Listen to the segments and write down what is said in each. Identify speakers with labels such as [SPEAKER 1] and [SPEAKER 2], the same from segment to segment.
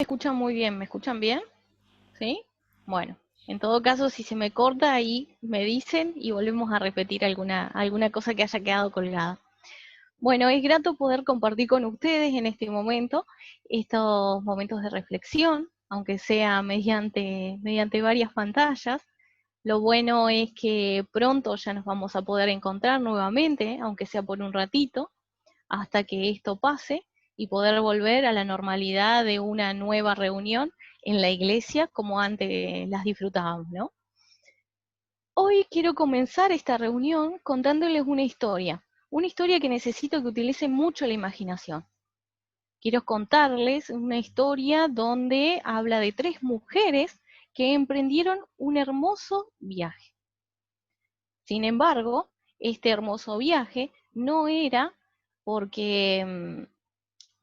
[SPEAKER 1] escuchan muy bien, ¿me escuchan bien? ¿Sí? Bueno, en todo caso, si se me corta ahí, me dicen y volvemos a repetir alguna cosa que haya quedado colgada. Bueno, es grato poder compartir con ustedes en este momento estos momentos de reflexión, aunque sea mediante varias pantallas. Lo bueno es que pronto ya nos vamos a poder encontrar nuevamente, aunque sea por un ratito, hasta que esto pase y poder volver a la normalidad de una nueva reunión en la iglesia como antes las disfrutábamos, ¿no? Hoy quiero comenzar esta reunión contándoles una historia que necesito que utilicen mucho la imaginación. Quiero contarles una historia donde habla de tres mujeres que emprendieron un hermoso viaje. Sin embargo, este hermoso viaje porque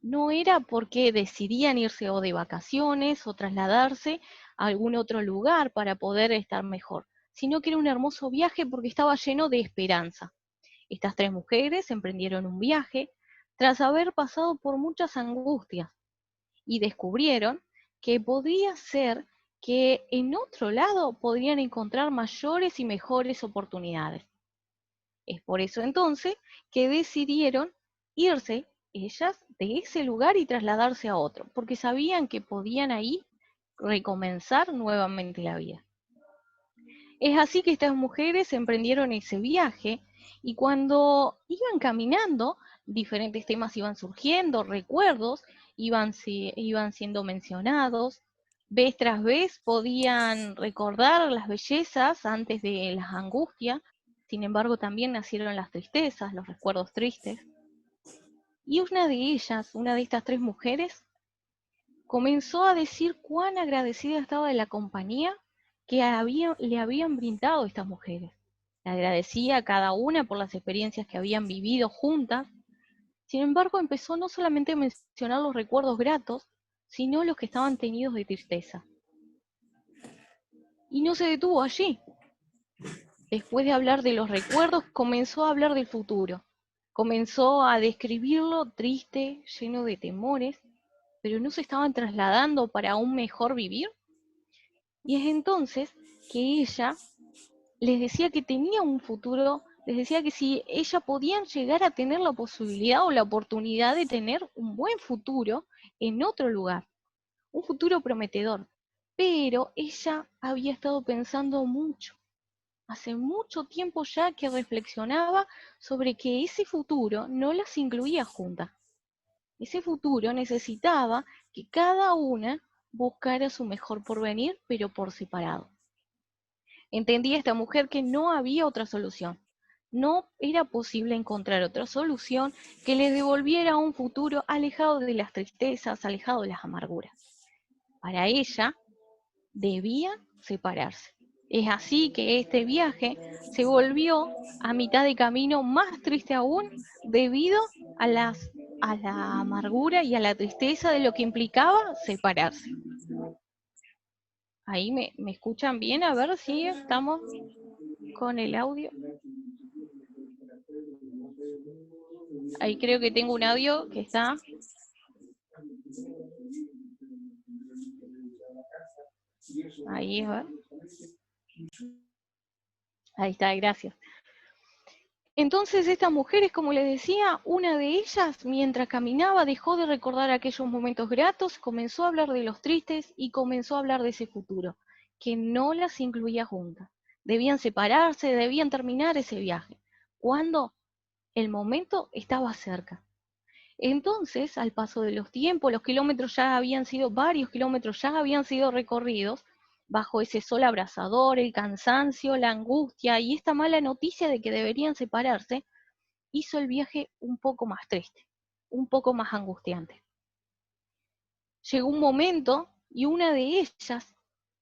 [SPEAKER 1] no era porque decidían irse o de vacaciones o trasladarse a algún otro lugar para poder estar mejor, sino que era un hermoso viaje porque estaba lleno de esperanza. Estas tres mujeres emprendieron un viaje tras haber pasado por muchas angustias y descubrieron que podría ser que en otro lado podrían encontrar mayores y mejores oportunidades. Es por eso entonces que decidieron irse ellas de ese lugar y trasladarse a otro, porque sabían que podían ahí recomenzar nuevamente la vida. Es así que estas mujeres emprendieron ese viaje y cuando iban caminando, diferentes temas iban surgiendo, recuerdos iban siendo mencionados, vez tras vez podían recordar las bellezas antes de las angustias, sin embargo también nacieron las tristezas, los recuerdos tristes. Y una de ellas, una de estas tres mujeres, comenzó a decir cuán agradecida estaba de la compañía que le habían brindado estas mujeres. Le agradecía a cada una por las experiencias que habían vivido juntas. Sin embargo, empezó no solamente a mencionar los recuerdos gratos, sino los que estaban teñidos de tristeza. Y no se detuvo allí. Después de hablar de los recuerdos, comenzó a hablar del futuro. Comenzó a describirlo triste, lleno de temores, pero no se estaban trasladando para un mejor vivir. Y es entonces que ella les decía que tenía un futuro, les decía que si ella podían llegar a tener la posibilidad o la oportunidad de tener un buen futuro en otro lugar, un futuro prometedor. Pero ella había estado pensando mucho, hace mucho tiempo ya que reflexionaba sobre que ese futuro no las incluía juntas. Ese futuro necesitaba que cada una buscara su mejor porvenir, pero por separado. Entendía esta mujer que no había otra solución. No era posible encontrar otra solución que les devolviera un futuro alejado de las tristezas, alejado de las amarguras. Para ella, debía separarse. Es así que este viaje se volvió a mitad de camino más triste aún debido a, a la amargura y a la tristeza de lo que implicaba separarse. Ahí me escuchan bien, a ver si estamos con el audio. Ahí creo que tengo un audio que está. Ahí, a ver. Ahí está, gracias. Entonces estas mujeres, como les decía, una de ellas, mientras caminaba, dejó de recordar aquellos momentos gratos, comenzó a hablar de los tristes y comenzó a hablar de ese futuro, que no las incluía juntas. Debían separarse, debían terminar ese viaje. ¿Cuándo? El momento estaba cerca. Entonces, al paso de los tiempos, los kilómetros ya habían sido, varios kilómetros ya habían sido recorridos, bajo ese sol abrasador, el cansancio, la angustia y esta mala noticia de que deberían separarse, hizo el viaje un poco más triste, un poco más angustiante. Llegó un momento y una de ellas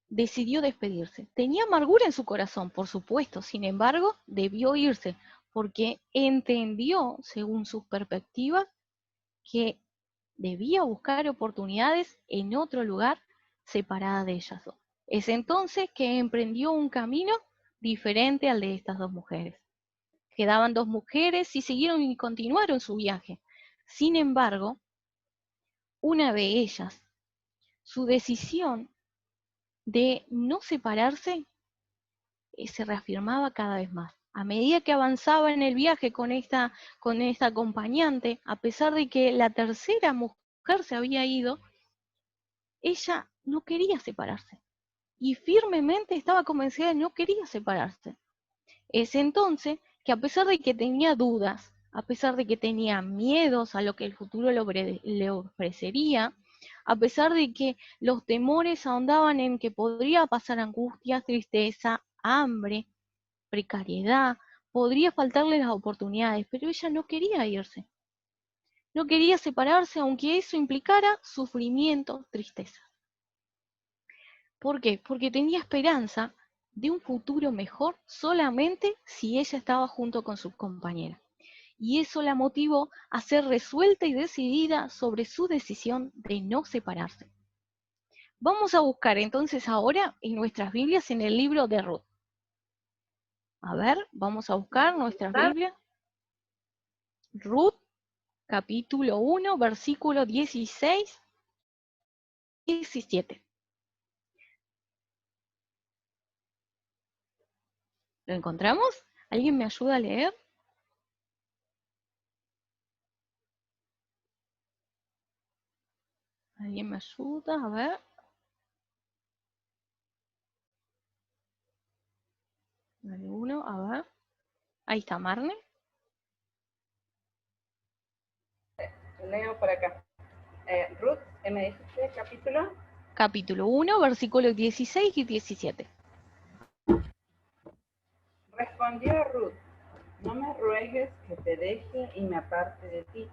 [SPEAKER 1] decidió despedirse. Tenía amargura en su corazón, por supuesto, sin embargo, debió irse, porque entendió, según sus perspectivas, que debía buscar oportunidades en otro lugar separada de ellas dos. Es entonces que emprendió un camino diferente al de estas dos mujeres. Quedaban dos mujeres y siguieron y continuaron su viaje. Sin embargo, una de ellas su decisión de no separarse se reafirmaba cada vez más. A medida que avanzaba en el viaje con esta acompañante, a pesar de que la tercera mujer se había ido, ella no quería separarse. Y firmemente estaba convencida de no quería separarse. Es entonces que a pesar de que tenía dudas, a pesar de que tenía miedos a lo que el futuro le ofrecería, a pesar de que los temores ahondaban en que podría pasar angustia, tristeza, hambre, precariedad, podría faltarle las oportunidades, pero ella no quería irse. No quería separarse, aunque eso implicara sufrimiento, tristeza. ¿Por qué? Porque tenía esperanza de un futuro mejor solamente si ella estaba junto con sus compañeras. Y eso la motivó a ser resuelta y decidida sobre su decisión de no separarse. Vamos a buscar entonces ahora en nuestras Biblias en el libro de Ruth. A ver, vamos a buscar nuestras Biblias. Ruth, capítulo 1, versículo 16 y 17. ¿Lo encontramos? ¿Alguien me ayuda a leer? ¿Alguien me ayuda? A ver. ¿Alguno? A ver. Ahí está, Marne.
[SPEAKER 2] Leo por acá. Ruth, ¿me dijiste capítulo?
[SPEAKER 1] Capítulo 1, versículos 16 y 17.
[SPEAKER 2] Respondió Ruth, no me ruegues que te deje y me aparte de ti,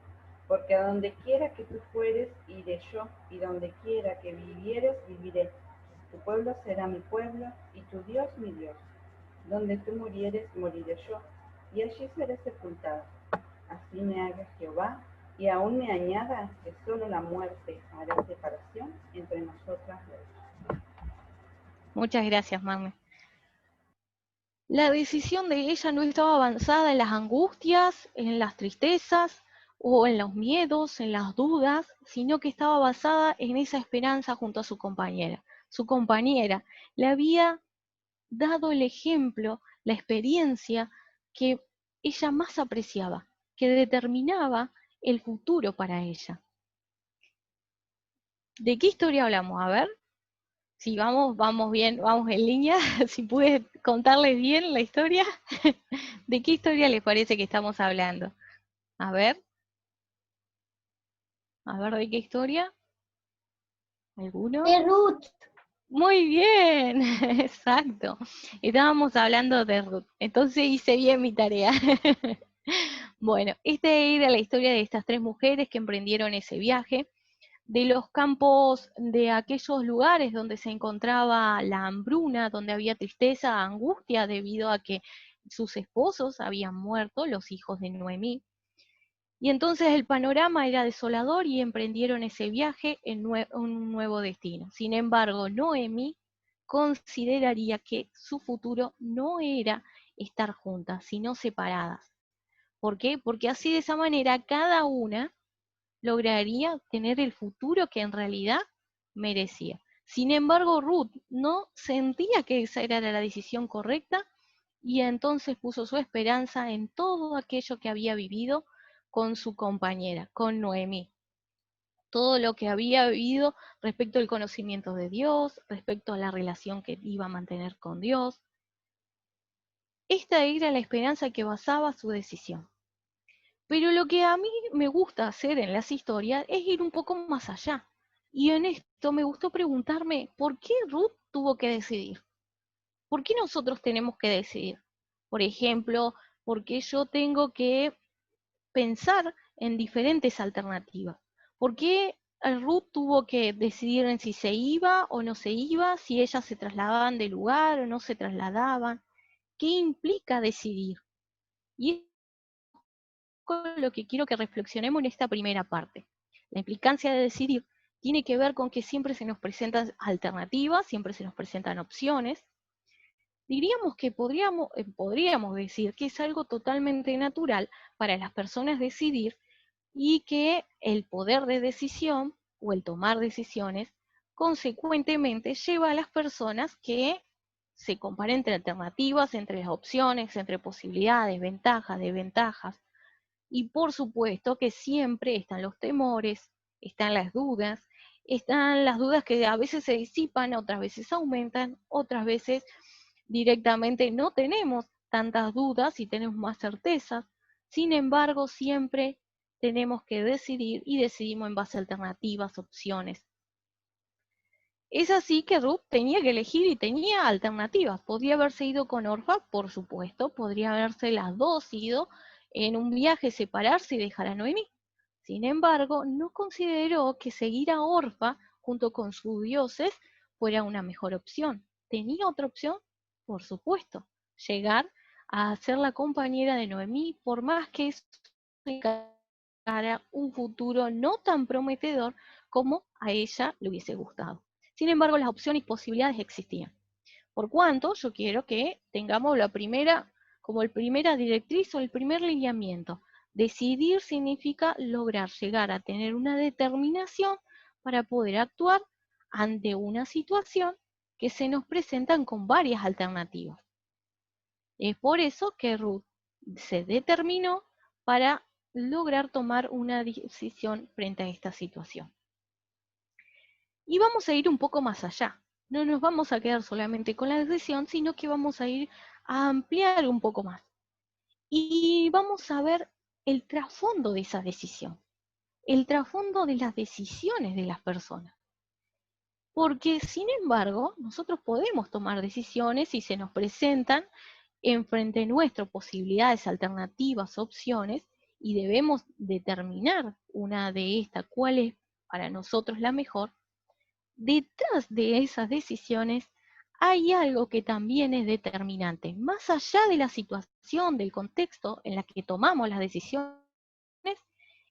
[SPEAKER 2] porque a donde quiera que tú fueres, iré yo, y donde quiera que vivieres, viviré. Tu pueblo será mi pueblo, y tu Dios mi Dios. Donde tú murieres, moriré yo, y allí seré sepultada. Así me haga Jehová, y aún me añada que solo la muerte hará separación entre nosotras dos.
[SPEAKER 1] Muchas gracias, Marne. La decisión de ella no estaba avanzada en las angustias, en las tristezas o en los miedos, en las dudas, sino que estaba basada en esa esperanza junto a su compañera. Su compañera le había dado el ejemplo, la experiencia que ella más apreciaba, que determinaba el futuro para ella. ¿De qué historia hablamos? A ver, si vamos bien, vamos en línea, si pude contarles bien la historia. ¿De qué historia les parece que estamos hablando? A ver, ¿de qué historia? ¿Alguno?
[SPEAKER 3] De Ruth.
[SPEAKER 1] Muy bien, exacto. Estábamos hablando de Ruth, entonces hice bien mi tarea. Bueno, esta era la historia de estas tres mujeres que emprendieron ese viaje, de los campos de aquellos lugares donde se encontraba la hambruna, donde había tristeza, angustia debido a que sus esposos habían muerto, los hijos de Noemí. Y entonces el panorama era desolador y emprendieron ese viaje en un nuevo destino. Sin embargo, Noemí consideraría que su futuro no era estar juntas, sino separadas. ¿Por qué? Porque así de esa manera cada una lograría tener el futuro que en realidad merecía. Sin embargo, Ruth no sentía que esa era la decisión correcta y entonces puso su esperanza en todo aquello que había vivido con su compañera, con Noemí. Todo lo que había vivido respecto al conocimiento de Dios, respecto a la relación que iba a mantener con Dios. Esta era la esperanza que basaba su decisión. Pero lo que a mí me gusta hacer en las historias es ir un poco más allá. Y en esto me gustó preguntarme, ¿por qué Ruth tuvo que decidir? ¿Por qué nosotros tenemos que decidir? Por ejemplo, ¿por qué yo tengo que pensar en diferentes alternativas? ¿Por qué Ruth tuvo que decidir en si se iba o no se iba, si ellas se trasladaban de lugar o no se trasladaban? ¿Qué implica decidir? Y lo que quiero que reflexionemos en esta primera parte. La implicancia de decidir tiene que ver con que siempre se nos presentan alternativas, siempre se nos presentan opciones. Diríamos que podríamos decir que es algo totalmente natural para las personas decidir y que el poder de decisión o el tomar decisiones consecuentemente lleva a las personas que se comparen entre alternativas, entre las opciones, entre posibilidades, ventajas, desventajas. Y por supuesto que siempre están los temores, están las dudas que a veces se disipan, otras veces aumentan, otras veces directamente no tenemos tantas dudas y tenemos más certezas. Sin embargo, siempre tenemos que decidir y decidimos en base a alternativas, opciones. Es así que Ruth tenía que elegir y tenía alternativas. Podría haberse ido con Orfa, por supuesto, podría haberse las dos ido en un viaje, separarse y dejar a Noemí. Sin embargo, no consideró que seguir a Orfa junto con sus dioses fuera una mejor opción. ¿Tenía otra opción? Por supuesto, llegar a ser la compañera de Noemí, por más que eso significara un futuro no tan prometedor como a ella le hubiese gustado. Sin embargo, las opciones y posibilidades existían. Por cuanto yo quiero que tengamos la primera, como el primera directriz o el primer lineamiento. Decidir significa lograr llegar a tener una determinación para poder actuar ante una situación que se nos presentan con varias alternativas. Es por eso que Ruth se determinó para lograr tomar una decisión frente a esta situación. Y vamos a ir un poco más allá. No nos vamos a quedar solamente con la decisión, sino que vamos a ir a ampliar un poco más. Y vamos a ver el trasfondo de esa decisión, el trasfondo de las decisiones de las personas. Porque, sin embargo, nosotros podemos tomar decisiones si se nos presentan enfrente nuestro posibilidades, alternativas, opciones, y debemos determinar una de estas, cuál es para nosotros la mejor. Detrás de esas decisiones hay algo que también es determinante. Más allá de la situación, del contexto en la que tomamos las decisiones,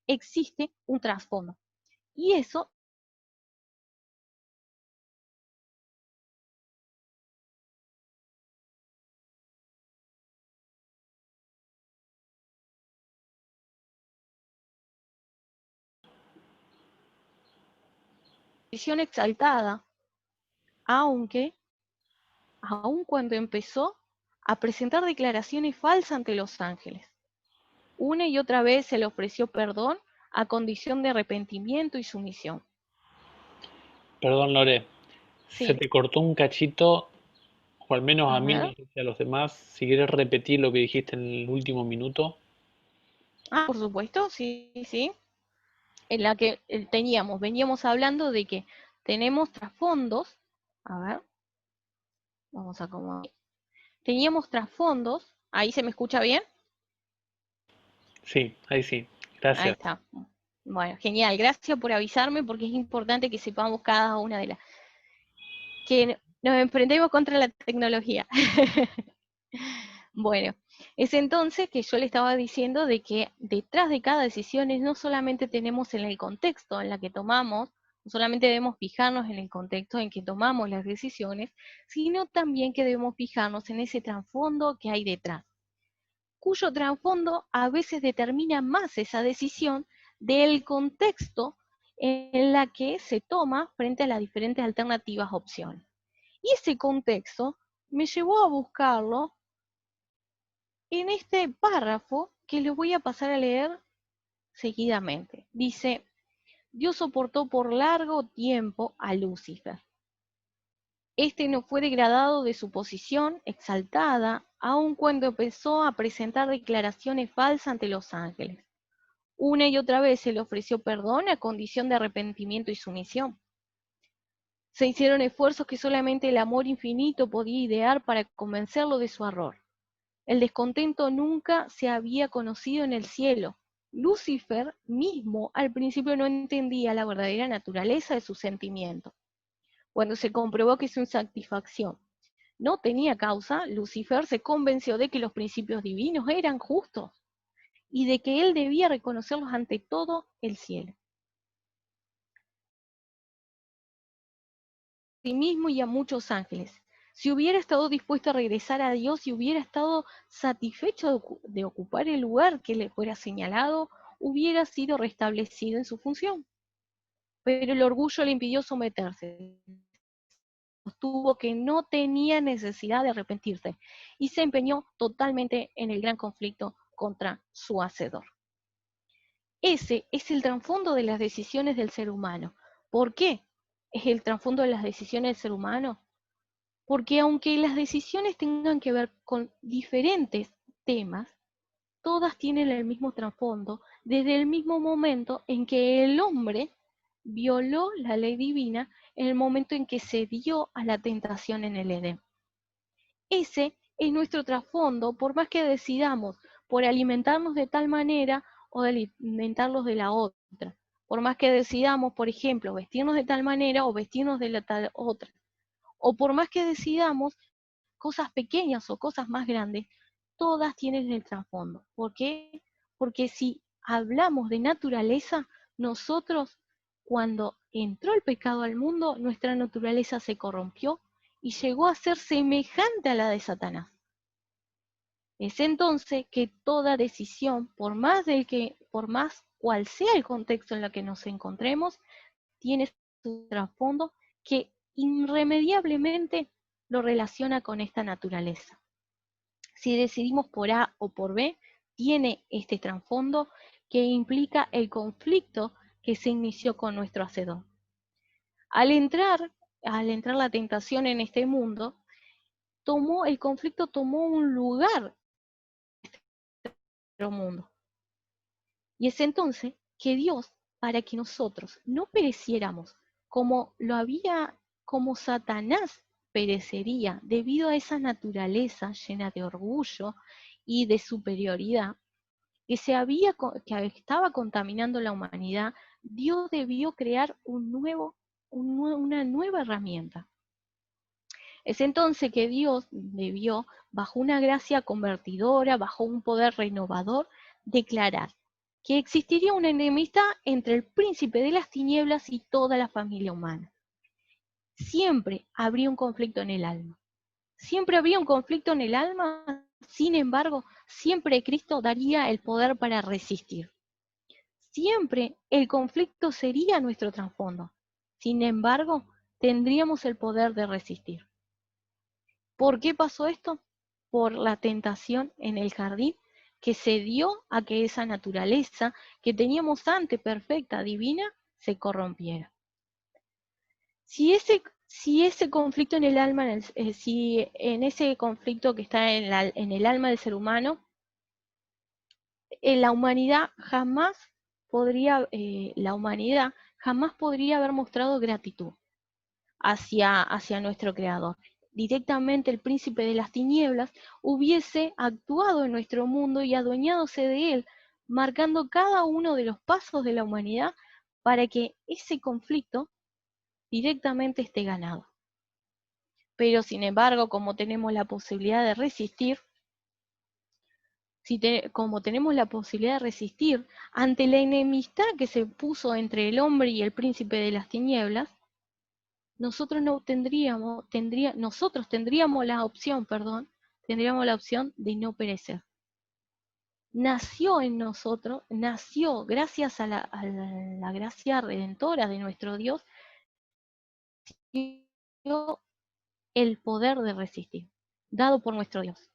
[SPEAKER 1] existe un trasfondo. Y eso es decisión exaltada, aunque, aun cuando empezó a presentar declaraciones falsas ante los ángeles. Una y otra vez se le ofreció perdón a condición de arrepentimiento y sumisión.
[SPEAKER 3] Perdón, Lore, se
[SPEAKER 1] Sí,
[SPEAKER 3] te cortó un cachito, o al menos a
[SPEAKER 1] a
[SPEAKER 3] mí,
[SPEAKER 1] ver.
[SPEAKER 3] no sé si a los demás, si quieres repetir lo que dijiste en el último minuto.
[SPEAKER 1] Por supuesto, sí, sí. En la que veníamos hablando de que tenemos trasfondos, a ver, vamos a acomodar. Teníamos trasfondos, ahí se me escucha bien,
[SPEAKER 3] Sí, ahí sí,
[SPEAKER 1] ahí
[SPEAKER 3] gracias.
[SPEAKER 1] está. Bueno, genial, gracias por avisarme porque es importante que sepamos cada una de las, que nos enfrentemos contra la tecnología. Bueno, es entonces que yo le estaba diciendo de que detrás de cada decisión no solamente tenemos en el contexto en la que tomamos, no solamente debemos fijarnos en el contexto en que tomamos las decisiones, sino también que debemos fijarnos en ese trasfondo que hay detrás, cuyo trasfondo a veces determina más esa decisión del contexto en la que se toma frente a las diferentes alternativas opciones. Y ese contexto me llevó a buscarlo en este párrafo que les voy a pasar a leer seguidamente. Dice, Dios soportó por largo tiempo a Lucifer. Este no fue degradado de su posición exaltada, aun cuando empezó a presentar declaraciones falsas ante los ángeles. Una y otra vez se le ofreció perdón a condición de arrepentimiento y sumisión. Se hicieron esfuerzos que solamente el amor infinito podía idear para convencerlo de su error. El descontento nunca se había conocido en el cielo. Lucifer mismo al principio no entendía la verdadera naturaleza de su sentimiento. Cuando se comprobó que su insatisfacción no tenía causa, Lucifer se convenció de que los principios divinos eran justos y de que él debía reconocerlos ante todo el cielo. A sí mismo y a muchos ángeles. Si hubiera estado dispuesto a regresar a Dios y hubiera estado satisfecho de ocupar el lugar que le fuera señalado, hubiera sido restablecido en su función. pero el orgullo le impidió someterse. Sostuvo que no tenía necesidad de arrepentirse y se empeñó totalmente en el gran conflicto contra su hacedor. Ese es el trasfondo de las decisiones del ser humano. ¿Por qué es el trasfondo de las decisiones del ser humano? Porque aunque las decisiones tengan que ver con diferentes temas, todas tienen el mismo trasfondo desde el mismo momento en que el hombre violó la ley divina en el momento en que se dio a la tentación en el Edén. Ese es nuestro trasfondo, por más que decidamos por alimentarnos de tal manera o de alimentarlos de la otra. Por más que decidamos, por ejemplo, vestirnos de tal manera o vestirnos de la tal otra. O por más que decidamos cosas pequeñas o cosas más grandes, todas tienen el trasfondo. ¿Por qué? Porque si hablamos de naturaleza, nosotros, cuando entró el pecado al mundo, nuestra naturaleza se corrompió y llegó a ser semejante a la de Satanás. Es entonces que toda decisión, por más cual sea el contexto en el que nos encontremos, tiene su trasfondo que irremediablemente lo relaciona con esta naturaleza. Si decidimos por A o por B, tiene este trasfondo que implica el conflicto que se inició con nuestro hacedor. Al entrar la tentación en este mundo, el conflicto tomó un lugar en nuestro mundo. Y es entonces que Dios, para que nosotros no pereciéramos como Satanás perecería debido a esa naturaleza llena de orgullo y de superioridad que estaba contaminando la humanidad, Dios debió crear una nueva herramienta. Es entonces que Dios debió, bajo una gracia convertidora, bajo un poder renovador, declarar que existiría una enemistad entre el príncipe de las tinieblas y toda la familia humana. Siempre habría un conflicto en el alma. Siempre habría un conflicto en el alma, sin embargo, siempre Cristo daría el poder para resistir. Siempre el conflicto sería nuestro trasfondo. Sin embargo, tendríamos el poder de resistir. ¿Por qué pasó esto? Por la tentación en el jardín que se dio a que esa naturaleza que teníamos antes perfecta, divina, se corrompiera. Si ese conflicto en el alma, si en ese conflicto que está en el alma del ser humano, la humanidad jamás podría haber mostrado gratitud hacia nuestro Creador. Directamente el príncipe de las tinieblas hubiese actuado en nuestro mundo y adueñádose de él, marcando cada uno de los pasos de la humanidad para que ese conflicto directamente esté ganado. Pero sin embargo, como tenemos la posibilidad de resistir, ante la enemistad que se puso entre el hombre y el príncipe de las tinieblas, nosotros tendríamos la opción de no perecer. Nació gracias a la gracia redentora de nuestro Dios, el poder de resistir, dado por nuestro Dios.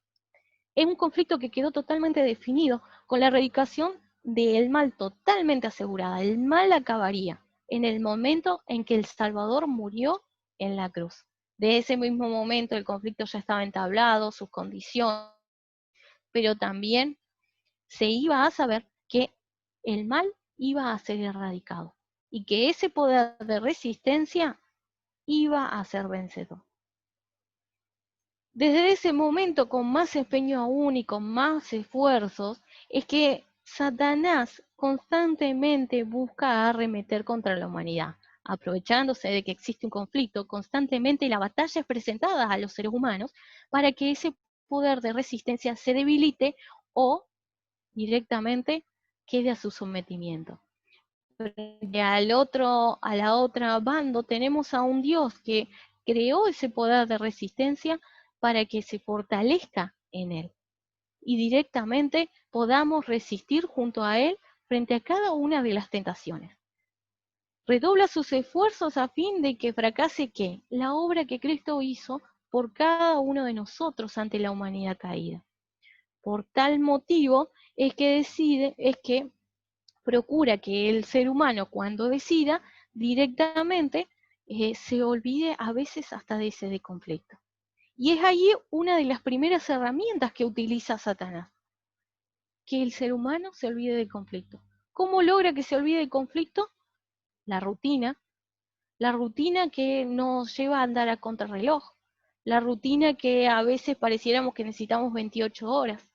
[SPEAKER 1] Es un conflicto que quedó totalmente definido con la erradicación del mal totalmente asegurada. El mal acabaría en el momento en que el Salvador murió en la cruz. De ese mismo momento el conflicto ya estaba entablado, sus condiciones, pero también se iba a saber que el mal iba a ser erradicado y que ese poder de resistencia iba a ser vencedor. Desde ese momento, con más empeño aún y con más esfuerzos, es que Satanás constantemente busca arremeter contra la humanidad, aprovechándose de que existe un conflicto, constantemente la batalla es presentada a los seres humanos para que ese poder de resistencia se debilite o directamente quede a su sometimiento. A la otra bando tenemos a un Dios que creó ese poder de resistencia para que se fortalezca en él y directamente podamos resistir junto a él frente a cada una de las tentaciones. redobla sus esfuerzos a fin de que fracase ¿qué? La obra que Cristo hizo por cada uno de nosotros ante la humanidad caída. Por tal motivo es que procura que el ser humano cuando decida directamente se olvide a veces hasta de ese de conflicto. Y es ahí una de las primeras herramientas que utiliza Satanás, que el ser humano se olvide del conflicto. ¿Cómo logra que se olvide del conflicto? La rutina que nos lleva a andar a contrarreloj, la rutina que a veces pareciéramos que necesitamos 28 horas,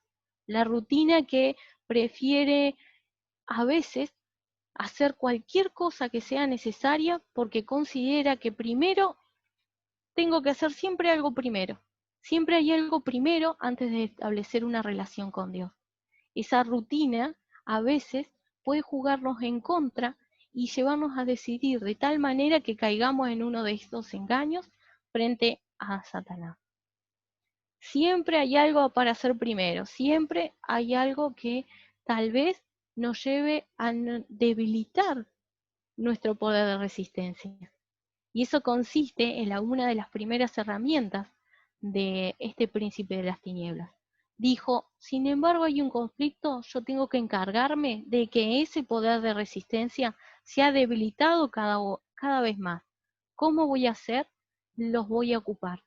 [SPEAKER 1] la rutina que prefiere a veces hacer cualquier cosa que sea necesaria porque considera que primero tengo que hacer siempre algo primero. Siempre hay algo primero antes de establecer una relación con Dios. Esa rutina a veces puede jugarnos en contra y llevarnos a decidir de tal manera que caigamos en uno de estos engaños frente a Satanás. Siempre hay algo para hacer primero, siempre hay algo que tal vez nos lleve a debilitar nuestro poder de resistencia. Y eso consiste en una de las primeras herramientas de este príncipe de las tinieblas. Dijo, sin embargo hay un conflicto, yo tengo que encargarme de que ese poder de resistencia sea debilitado cada vez más. ¿Cómo voy a hacer? Los voy a ocupar.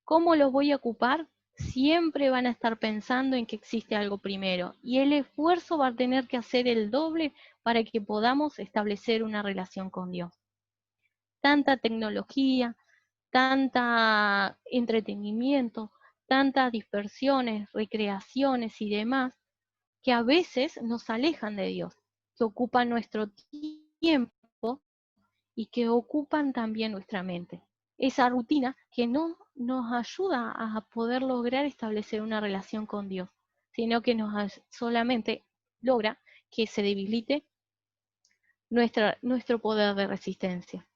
[SPEAKER 1] ¿Cómo los voy a ocupar? Siempre van a estar pensando en que existe algo primero y el esfuerzo va a tener que hacer el doble para que podamos establecer una relación con Dios. Tanta tecnología, tanta entretenimiento, tantas dispersiones, recreaciones y demás, que a veces nos alejan de Dios, que ocupan nuestro tiempo y que ocupan también nuestra mente. Esa rutina que no nos ayuda a poder lograr establecer una relación con Dios, sino que solamente logra que se debilite nuestro poder de resistencia.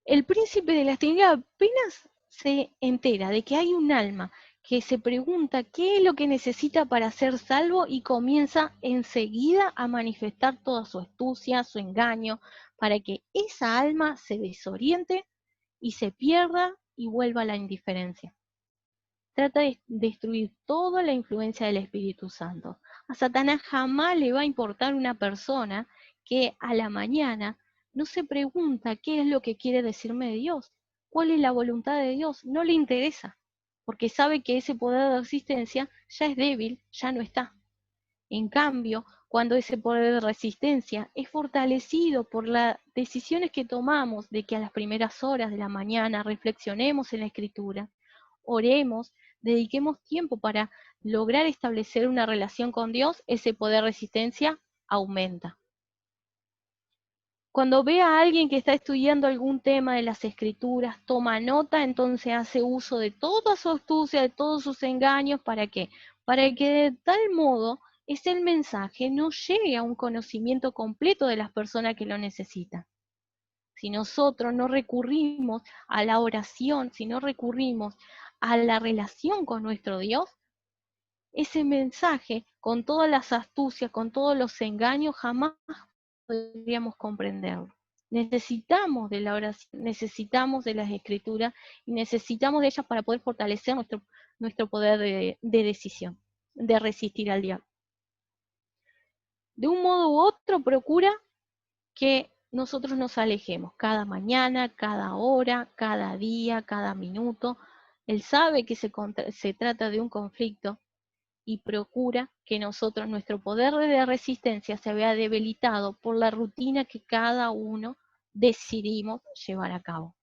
[SPEAKER 1] El príncipe de las tinieblas apenas se entera de que hay un alma que se pregunta qué es lo que necesita para ser salvo y comienza enseguida a manifestar toda su astucia, su engaño, para que esa alma se desoriente y se pierda y vuelva a la indiferencia. Trata de destruir toda la influencia del Espíritu Santo. A Satanás jamás le va a importar una persona que a la mañana no se pregunta qué es lo que quiere decirme Dios, cuál es la voluntad de Dios, no le interesa, porque sabe que ese poder de resistencia ya es débil, ya no está. En cambio, cuando ese poder de resistencia es fortalecido por las decisiones que tomamos de que a las primeras horas de la mañana reflexionemos en la Escritura, oremos, dediquemos tiempo para lograr establecer una relación con Dios, ese poder de resistencia aumenta. Cuando ve a alguien que está estudiando algún tema de las Escrituras, toma nota, entonces hace uso de toda su astucia, de todos sus engaños, ¿para qué? Para que de tal modo el mensaje no llegue a un conocimiento completo de las personas que lo necesitan. Si nosotros no recurrimos a la oración, si no recurrimos a la relación con nuestro Dios, ese mensaje, con todas las astucias, con todos los engaños, jamás podríamos comprenderlo. Necesitamos de la oración, necesitamos de las escrituras y necesitamos de ellas para poder fortalecer nuestro poder de decisión, de resistir al diablo. De un modo u otro, procura que nosotros nos alejemos cada mañana, cada hora, cada día, cada minuto. Él sabe que se trata de un conflicto y procura que nosotros, nuestro poder de resistencia se vea debilitado por la rutina que cada uno decidimos llevar a cabo.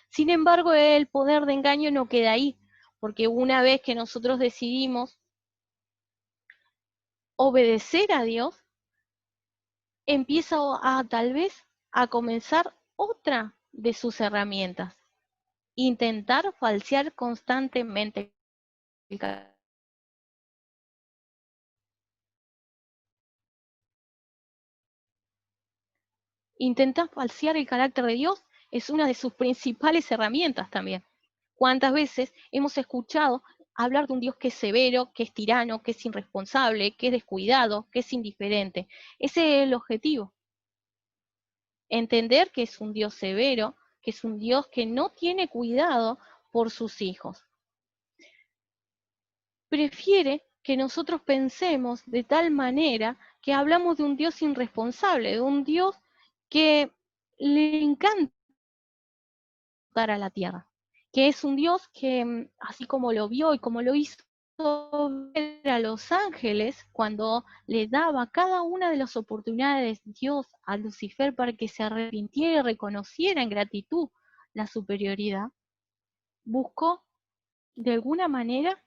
[SPEAKER 1] Sin embargo, el poder de engaño no queda ahí, porque una vez que nosotros decidimos obedecer a Dios, empieza a tal vez a comenzar otra de sus herramientas, intentar falsear constantemente el carácter. Intentar falsear el carácter de Dios es una de sus principales herramientas también. ¿Cuántas veces hemos escuchado hablar de un Dios que es severo, que es tirano, que es irresponsable, que es descuidado, que es indiferente? Ese es el objetivo. entender que es un Dios severo, que es un Dios que no tiene cuidado por sus hijos. Prefiere que nosotros pensemos de tal manera que hablamos de un Dios irresponsable, de un Dios que le encanta a la tierra, que es un Dios que, así como lo vio y como lo hizo ver a los ángeles cuando le daba cada una de las oportunidades Dios a Lucifer para que se arrepintiera y reconociera en gratitud la superioridad, buscó de alguna manera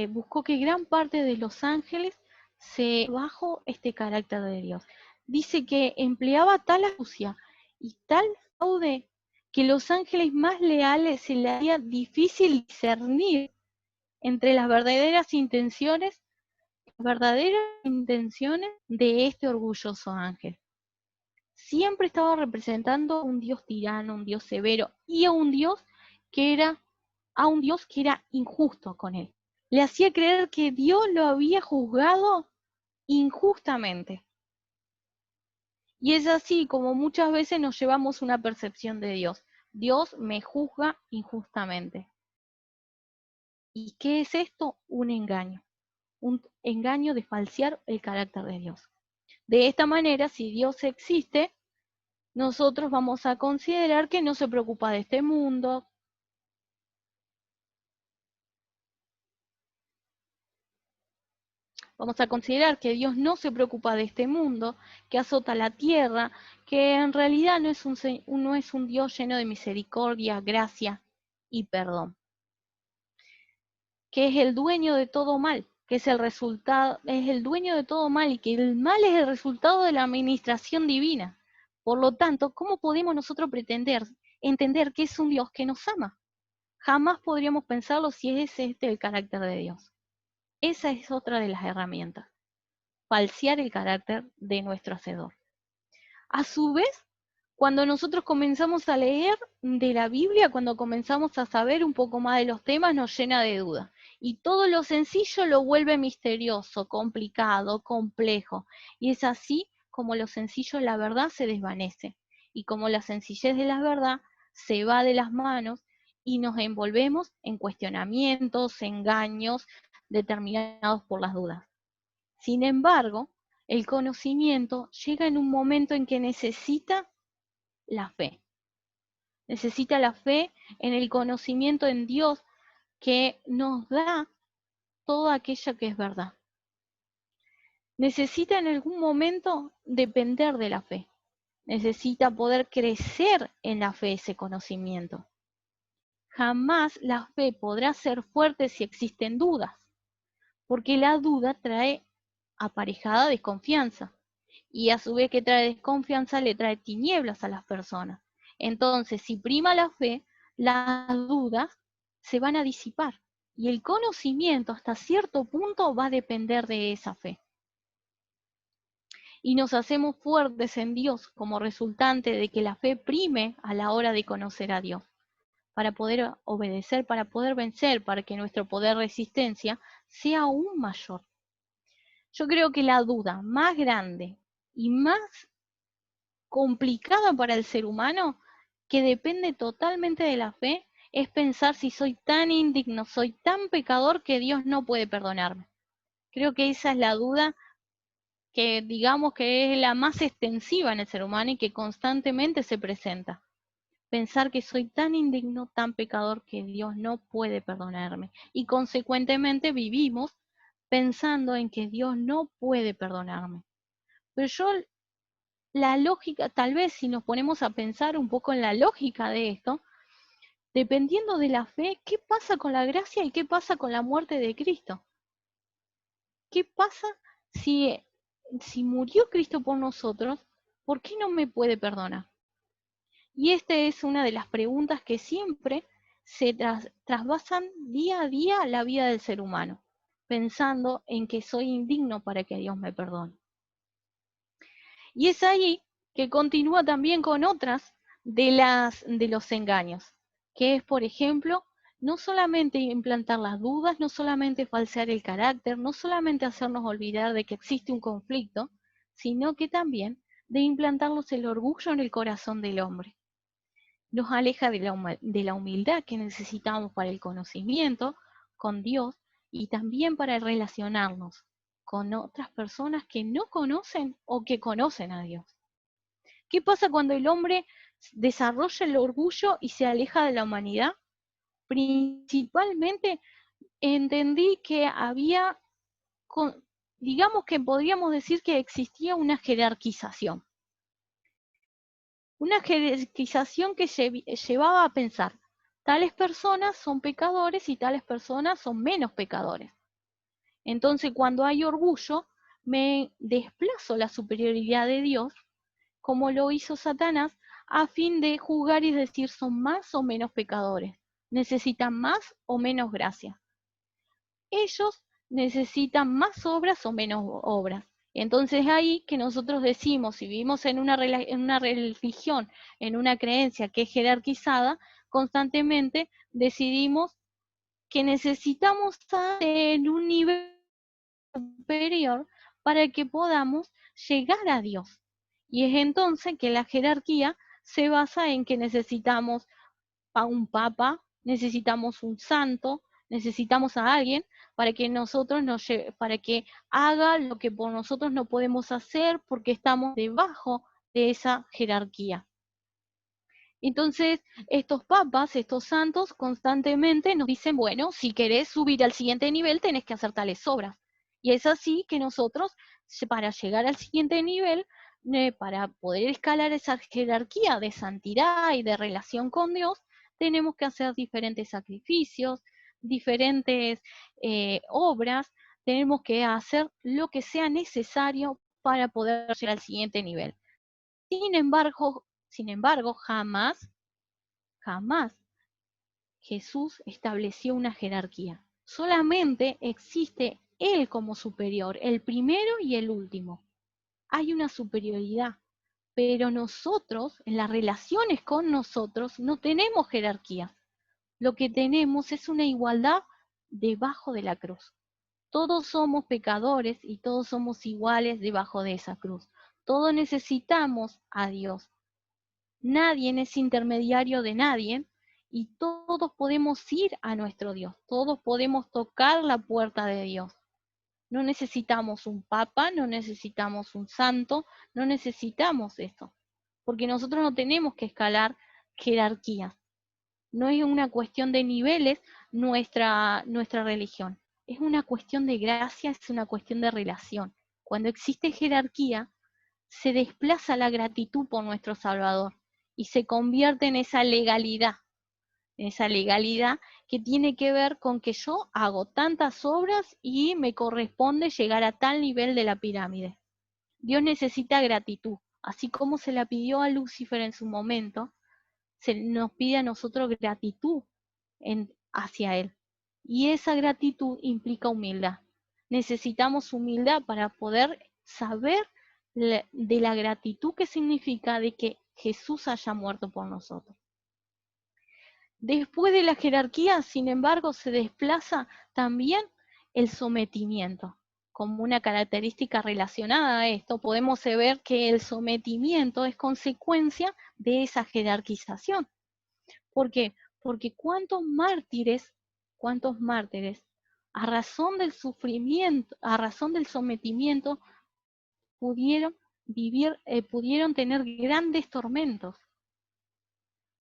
[SPEAKER 1] buscó que gran parte de los ángeles se bajo este carácter de Dios. Dice que empleaba tal astucia y tal fraude que los ángeles más leales se le hacía difícil discernir entre las verdaderas intenciones de este orgulloso ángel. Siempre estaba representando a un Dios tirano, un Dios severo y a un Dios que era injusto con él. Le hacía creer que Dios lo había juzgado injustamente. Y es así como muchas veces nos llevamos una percepción de Dios. Dios me juzga injustamente. ¿Y qué es esto? Un engaño de falsear el carácter de Dios. De esta manera, si Dios existe, nosotros vamos a considerar que no se preocupa de este mundo. Vamos a considerar que Dios no se preocupa de este mundo, que azota la tierra, que en realidad no es un Dios lleno de misericordia, gracia y perdón, que es el dueño de todo mal, que es el dueño de todo mal y que el mal es el resultado de la administración divina. Por lo tanto, ¿cómo podemos nosotros pretender entender que es un Dios que nos ama? Jamás podríamos pensarlo si es este el carácter de Dios. Esa es otra de las herramientas. Falsear el carácter de nuestro Hacedor. A su vez, cuando nosotros comenzamos a leer de la Biblia, cuando comenzamos a saber un poco más de los temas, nos llena de dudas. Y todo lo sencillo lo vuelve misterioso, complicado, complejo. Y es así como lo sencillo de la verdad se desvanece. Y como la sencillez de la verdad se va de las manos y nos envolvemos en cuestionamientos, engaños determinados por las dudas. Sin embargo, el conocimiento llega en un momento en que necesita la fe. Necesita la fe en el conocimiento en Dios que nos da todo aquello que es verdad. Necesita en algún momento depender de la fe. Necesita poder crecer en la fe ese conocimiento. Jamás la fe podrá ser fuerte si existen dudas, porque la duda trae aparejada desconfianza. Y a su vez que trae desconfianza le trae tinieblas a las personas. Entonces, si prima la fe, las dudas se van a disipar y el conocimiento hasta cierto punto va a depender de esa fe. Y nos hacemos fuertes en Dios como resultante de que la fe prime a la hora de conocer a Dios, para poder obedecer, para poder vencer, para que nuestro poder de resistencia sea aún mayor. Yo creo que la duda más grande y más complicada para el ser humano, que depende totalmente de la fe, es pensar si soy tan indigno, soy tan pecador que Dios no puede perdonarme. Creo que esa es la duda que digamos que es la más extensiva en el ser humano y que constantemente se presenta. Pensar que soy tan indigno, tan pecador que Dios no puede perdonarme. Y consecuentemente vivimos pensando en que Dios no puede perdonarme. Pero la lógica, tal vez si nos ponemos a pensar un poco en la lógica de esto, dependiendo de la fe, ¿qué pasa con la gracia y qué pasa con la muerte de Cristo? ¿Qué pasa si murió Cristo por nosotros? ¿Por qué no me puede perdonar? Y esta es una de las preguntas que siempre se trasvasan día a día la vida del ser humano, pensando en que soy indigno para que Dios me perdone. Y es ahí que continúa también con otras de los engaños, que es, por ejemplo, no solamente implantar las dudas, no solamente falsear el carácter, no solamente hacernos olvidar de que existe un conflicto, sino que también de implantarlos el orgullo en el corazón del hombre. Nos aleja de la humildad que necesitamos para el conocimiento con Dios y también para relacionarnos con otras personas que no conocen o que conocen a Dios. ¿Qué pasa cuando el hombre desarrolla el orgullo y se aleja de la humanidad? Principalmente entendí que había, digamos que podríamos decir que existía una jerarquización. Una jerarquización que llevaba a pensar, tales personas son pecadores y tales personas son menos pecadores. Entonces, cuando hay orgullo, me desplazo la superioridad de Dios, como lo hizo Satanás, a fin de juzgar y decir son más o menos pecadores, necesitan más o menos gracia. Ellos necesitan más obras o menos obras. Entonces ahí que nosotros decimos, si vivimos en una religión, en una creencia que es jerarquizada, constantemente decidimos que necesitamos estar en un nivel superior para que podamos llegar a Dios. Y es entonces que la jerarquía se basa en que necesitamos a un papa, necesitamos un santo, necesitamos a alguien para que para que haga lo que por nosotros no podemos hacer porque estamos debajo de esa jerarquía. Entonces, estos papas, estos santos, constantemente nos dicen, bueno, si querés subir al siguiente nivel, tenés que hacer tales obras. Y es así que nosotros, para llegar al siguiente nivel, para poder escalar esa jerarquía de santidad y de relación con Dios, tenemos que hacer diferentes sacrificios, diferentes obras, tenemos que hacer lo que sea necesario para poder llegar al siguiente nivel. Sin embargo, jamás Jesús estableció una jerarquía. Solamente existe Él como superior, el primero y el último. Hay una superioridad, pero nosotros, en las relaciones con nosotros, no tenemos jerarquía. Lo que tenemos es una igualdad debajo de la cruz. Todos somos pecadores y todos somos iguales debajo de esa cruz. Todos necesitamos a Dios. Nadie es intermediario de nadie y todos podemos ir a nuestro Dios, todos podemos tocar la puerta de Dios. No necesitamos un papa, no necesitamos un santo, no necesitamos esto, porque nosotros no tenemos que escalar jerarquías. No es una cuestión de niveles nuestra religión, es una cuestión de gracia, es una cuestión de relación. Cuando existe jerarquía, se desplaza la gratitud por nuestro Salvador y se convierte en esa legalidad que tiene que ver con que yo hago tantas obras y me corresponde llegar a tal nivel de la pirámide. Dios necesita gratitud, así como se la pidió a Lucifer en su momento, se nos pide a nosotros gratitud hacia Él. Y esa gratitud implica humildad. Necesitamos humildad para poder saber de la gratitud que significa de que Jesús haya muerto por nosotros. Después de la jerarquía, sin embargo, se desplaza también el sometimiento. Como una característica relacionada a esto, podemos ver que el sometimiento es consecuencia de esa jerarquización. ¿Por qué? Porque cuántos mártires, a razón del sufrimiento, a razón del sometimiento, pudieron tener grandes tormentos.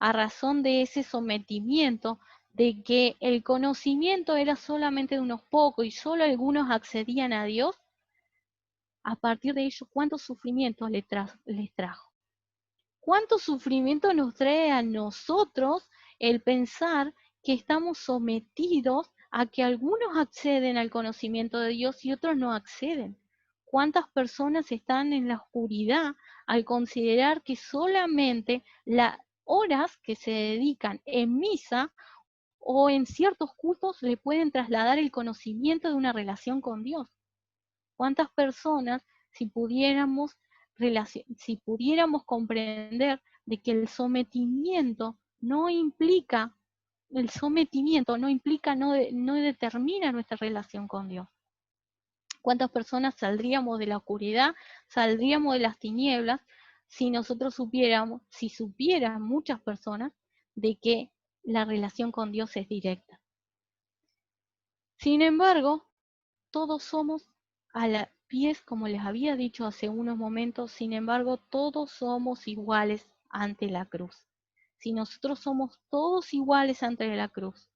[SPEAKER 1] A razón de ese sometimiento, de que el conocimiento era solamente de unos pocos y solo algunos accedían a Dios, a partir de ello, ¿cuántos sufrimientos les trajo? ¿Cuánto sufrimiento nos trae a nosotros el pensar que estamos sometidos a que algunos acceden al conocimiento de Dios y otros no acceden? ¿Cuántas personas están en la oscuridad al considerar que solamente las horas que se dedican en misa o en ciertos cultos le pueden trasladar el conocimiento de una relación con Dios? ¿Cuántas personas, si pudiéramos comprender de que el sometimiento no determina nuestra relación con Dios? ¿Cuántas personas saldríamos de la oscuridad, saldríamos de las tinieblas, si nosotros supiéramos, si supieran muchas personas, de que la relación con Dios es directa? Sin embargo, todos somos a la pies, como les había dicho hace unos momentos, sin embargo, todos somos iguales ante la cruz. Si nosotros somos todos iguales ante la cruz,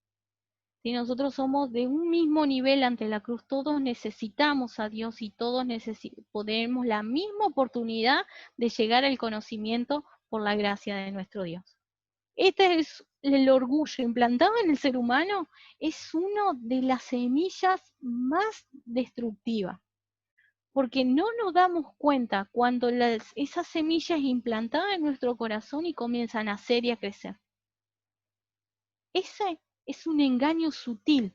[SPEAKER 1] si nosotros somos de un mismo nivel ante la cruz, todos necesitamos a Dios y todos tenemos la misma oportunidad de llegar al conocimiento por la gracia de nuestro Dios. Este es el orgullo implantado en el ser humano, es una de las semillas más destructivas, porque no nos damos cuenta cuando esas semillas implantadas en nuestro corazón y comienzan a nacer y a crecer. Ese es un engaño sutil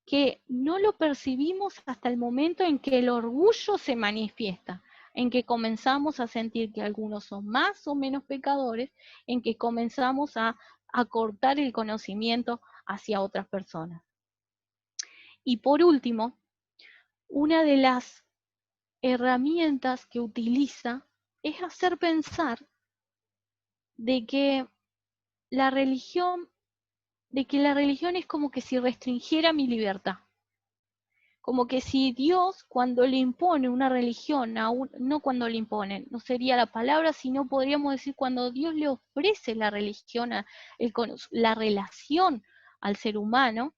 [SPEAKER 1] que no lo percibimos hasta el momento en que el orgullo se manifiesta, en que comenzamos a sentir que algunos son más o menos pecadores, en que comenzamos a cortar el conocimiento hacia otras personas. Y por último, una de las herramientas que utiliza es hacer pensar de que la religión es como que si restringiera mi libertad. Como que si Dios, cuando le impone una religión, no cuando le impone, no sería la palabra, sino podríamos decir cuando Dios le ofrece la religión, la relación al ser humano,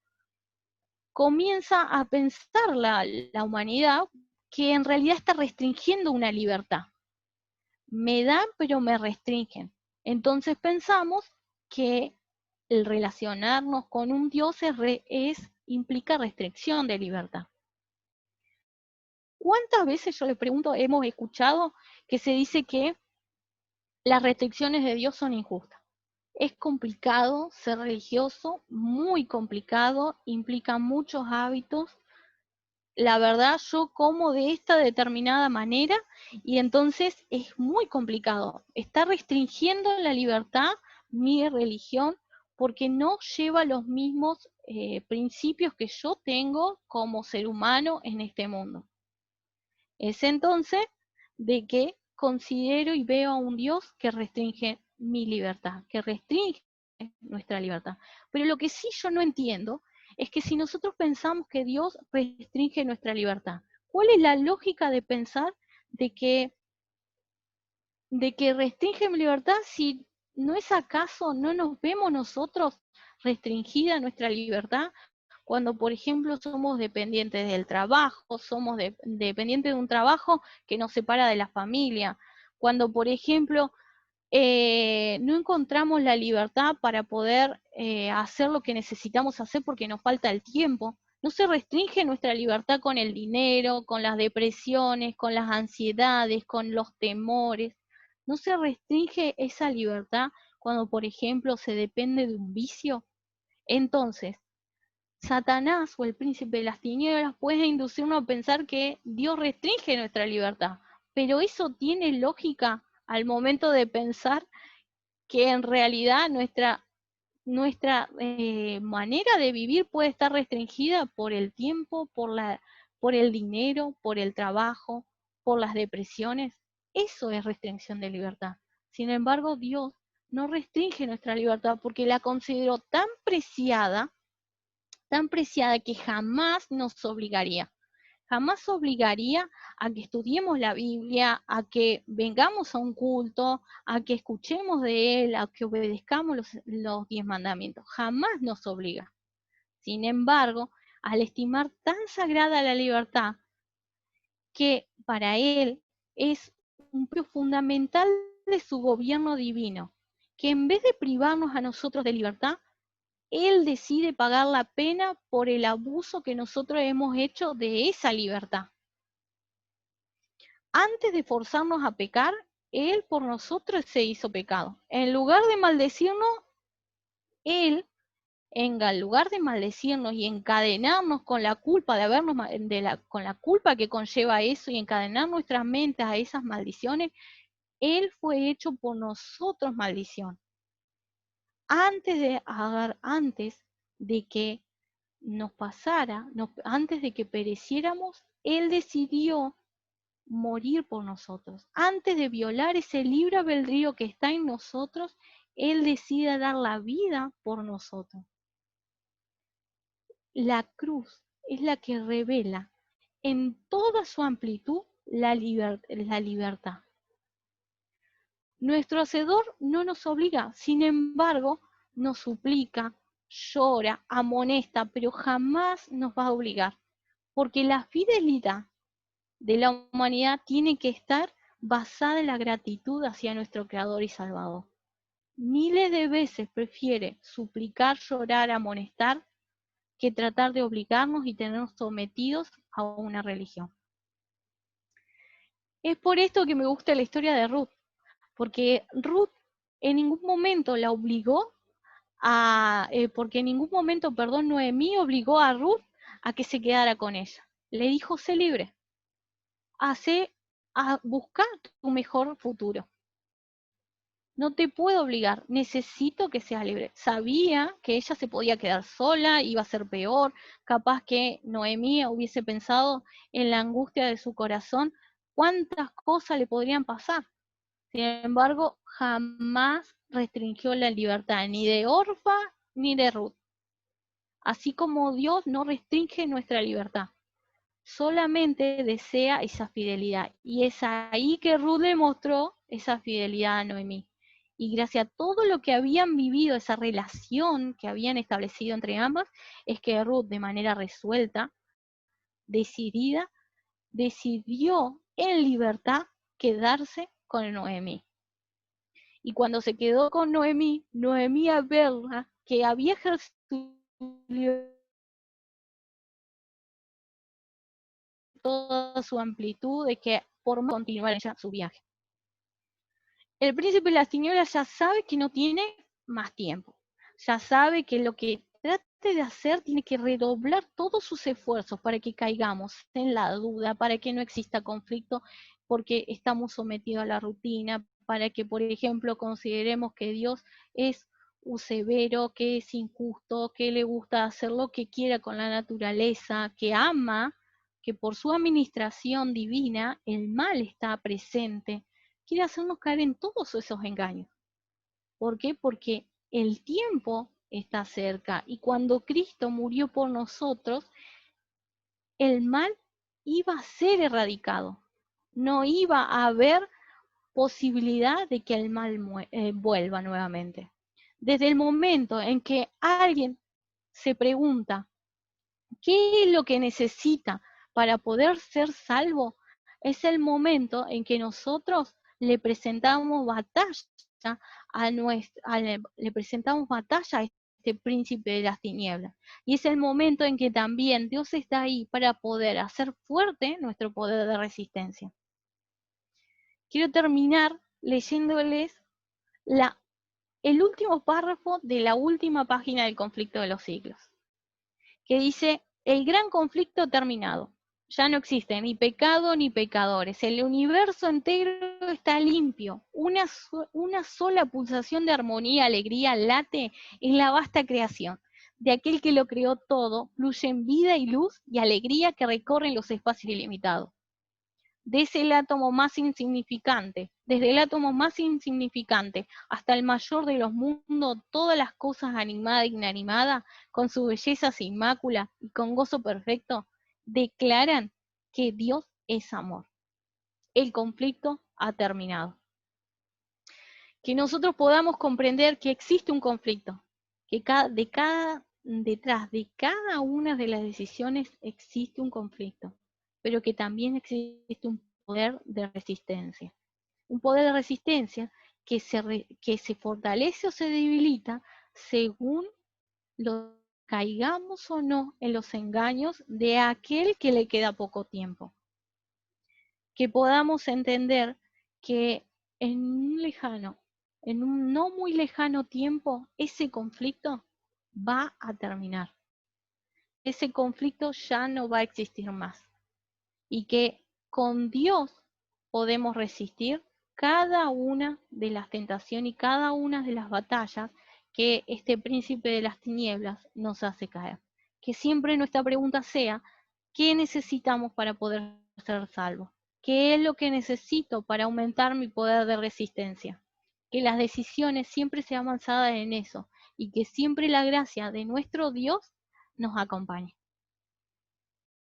[SPEAKER 1] comienza a pensar la humanidad que en realidad está restringiendo una libertad. Me dan, pero me restringen. Entonces pensamos que el relacionarnos con un Dios implica restricción de libertad. ¿Cuántas veces, yo le pregunto, hemos escuchado que se dice que las restricciones de Dios son injustas? Es complicado ser religioso, muy complicado, implica muchos hábitos. La verdad, yo como de esta determinada manera y entonces es muy complicado. Está restringiendo la libertad mi religión porque no lleva los mismos principios que yo tengo como ser humano en este mundo. Es entonces de que considero y veo a un Dios que restringe mi libertad, que restringe nuestra libertad. Pero lo que sí yo no entiendo es que si nosotros pensamos que Dios restringe nuestra libertad, ¿cuál es la lógica de pensar de que restringe mi libertad si no es acaso, no nos vemos nosotros restringida nuestra libertad? Cuando, por ejemplo, somos dependientes del trabajo, somos dependientes de un trabajo que nos separa de la familia. Cuando, por ejemplo, no encontramos la libertad para poder hacer lo que necesitamos hacer porque nos falta el tiempo. No se restringe nuestra libertad con el dinero, con las depresiones, con las ansiedades, con los temores. No se restringe esa libertad cuando, por ejemplo, se depende de un vicio. Entonces, Satanás o el príncipe de las tinieblas puede inducirnos a pensar que Dios restringe nuestra libertad, pero eso tiene lógica al momento de pensar que en realidad nuestra manera de vivir puede estar restringida por el tiempo, por el dinero, por el trabajo, por las depresiones. Eso es restricción de libertad. Sin embargo, Dios no restringe nuestra libertad porque la consideró tan preciada que jamás nos obligaría. Jamás obligaría a que estudiemos la Biblia, a que vengamos a un culto, a que escuchemos de él, a que obedezcamos los 10 mandamientos. Jamás nos obliga. Sin embargo, al estimar tan sagrada la libertad, que para él es un punto fundamental de su gobierno divino, que en vez de privarnos a nosotros de libertad, él decide pagar la pena por el abuso que nosotros hemos hecho de esa libertad. Antes de forzarnos a pecar, Él por nosotros se hizo pecado. En lugar de maldecirnos, Él, en lugar de maldecirnos y encadenarnos con la culpa de habernos, con la culpa que conlleva eso y encadenar nuestras mentes a esas maldiciones, Él fue hecho por nosotros maldición. Antes de que nos pasara, antes de que pereciéramos, Él decidió morir por nosotros. Antes de violar ese libre albedrío que está en nosotros, Él decide dar la vida por nosotros. La cruz es la que revela en toda su amplitud la libertad. Nuestro Hacedor no nos obliga, sin embargo, nos suplica, llora, amonesta, pero jamás nos va a obligar, porque la fidelidad de la humanidad tiene que estar basada en la gratitud hacia nuestro Creador y Salvador. Miles de veces prefiere suplicar, llorar, amonestar, que tratar de obligarnos y tenernos sometidos a una religión. Es por esto que me gusta la historia de Ruth, porque Ruth en ningún momento la obligó porque en ningún momento, Noemí obligó a Ruth a que se quedara con ella. Le dijo, sé libre, busca tu mejor futuro. No te puedo obligar, necesito que seas libre. Sabía que ella se podía quedar sola, iba a ser peor, capaz que Noemí hubiese pensado en la angustia de su corazón, cuántas cosas le podrían pasar. Sin embargo, jamás restringió la libertad ni de Orfa ni de Ruth. Así como Dios no restringe nuestra libertad, solamente desea esa fidelidad. Y es ahí que Ruth le mostró esa fidelidad a Noemí. Y gracias a todo lo que habían vivido, esa relación que habían establecido entre ambas, es que Ruth, de manera resuelta, decidida, decidió en libertad quedarse con Noemí. Y cuando se quedó con Noemí, Noemí a verla que había ejercido toda su amplitud, de que por continuar ella su viaje. El príncipe de las tinieblas ya sabe que no tiene más tiempo, ya sabe que lo que trate de hacer tiene que redoblar todos sus esfuerzos para que caigamos en la duda, para que no exista conflicto, porque estamos sometidos a la rutina, para que, por ejemplo, consideremos que Dios es severo, que es injusto, que le gusta hacer lo que quiera con la naturaleza, que ama, que por su administración divina el mal está presente. Quiere hacernos caer en todos esos engaños. ¿Por qué? Porque el tiempo está cerca y cuando Cristo murió por nosotros, el mal iba a ser erradicado. No iba a haber posibilidad de que el mal vuelva nuevamente. Desde el momento en que alguien se pregunta, ¿qué es lo que necesita para poder ser salvo? Es el momento en que nosotros le presentamos batalla le presentamos batalla a este príncipe de las tinieblas. Y es el momento en que también Dios está ahí para poder hacer fuerte nuestro poder de resistencia. Quiero terminar leyéndoles el último párrafo de la última página del Conflicto de los Siglos, que dice: el gran conflicto terminado. Ya no existe ni pecado ni pecadores. El universo entero está limpio. Una sola pulsación de armonía, alegría, late en la vasta creación. De aquel que lo creó todo, fluyen vida y luz y alegría que recorren los espacios ilimitados. Desde el átomo más insignificante hasta el mayor de los mundos, todas las cosas animadas e inanimadas, con su belleza sin mácula y con gozo perfecto, declaran que Dios es amor. El conflicto ha terminado. Que nosotros podamos comprender que existe un conflicto, que detrás de cada una de las decisiones existe un conflicto, pero que también existe un poder de resistencia. Un poder de resistencia que se fortalece o se debilita según caigamos o no en los engaños de aquel que le queda poco tiempo. Que podamos entender que en un no muy lejano tiempo, ese conflicto va a terminar. Ese conflicto ya no va a existir más. Y que con Dios podemos resistir cada una de las tentaciones y cada una de las batallas que este príncipe de las tinieblas nos hace caer. Que siempre nuestra pregunta sea: ¿Qué necesitamos para poder ser salvos? ¿Qué es lo que necesito para aumentar mi poder de resistencia? Que las decisiones siempre sean basadas en eso y que siempre la gracia de nuestro Dios nos acompañe.